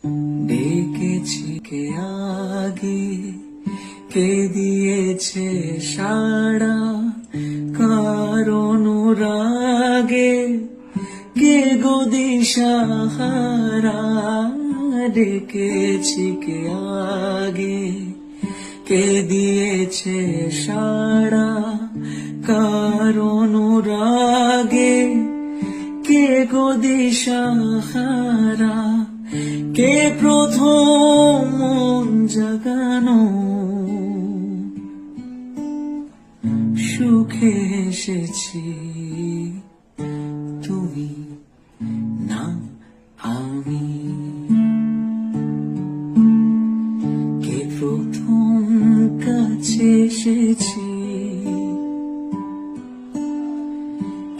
ডেকেছি কে আগে, কে দিয়েছে সাড়া, কার অনুরাগে, কে গো দিশাহারা। ডেকেছি কে আগে, কে দিয়েছে সাড়া, কার অনুরাগে, কে গো দিশাহারা। কে প্রথম মন জাগানো, সুখে এসেছি তুমি না আমি। কে প্রথম কাছে এসেছি,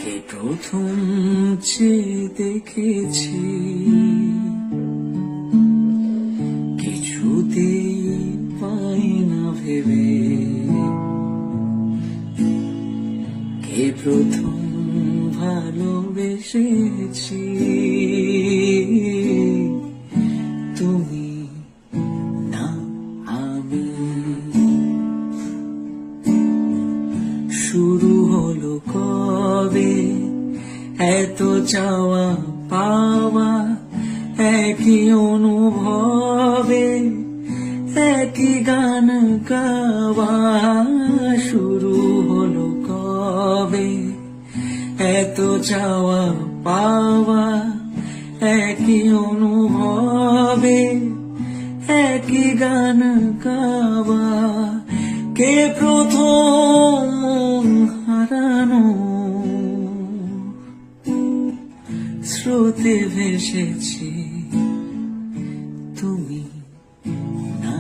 কে প্রথম চেয়ে দেখেছি, কিছুতেই পাই না ভেবে, কে প্রথম ভালোবেসেছি তুমি না আমি। শুরু হলো কবে এত চাওয়া পাওয়া, একই অনুভবে একই গান গাওয়া। শুরু হলো কবে এত চাওয়া পাওয়া, একই অনুভবে একই গান গাওয়া। কে প্রথম মন হারানো, স্রোতে ভেসেছি তুমি না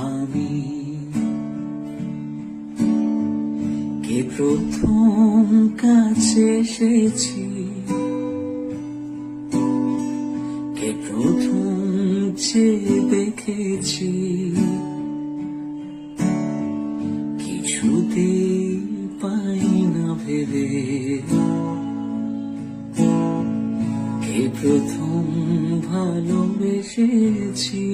আমি। কে প্রথম কাছে এসেছি, কে প্রথম চেয়ে দেখেছি, কিছুতেই পাই না ভেবে, কে প্রথম ভালোবেসেছি।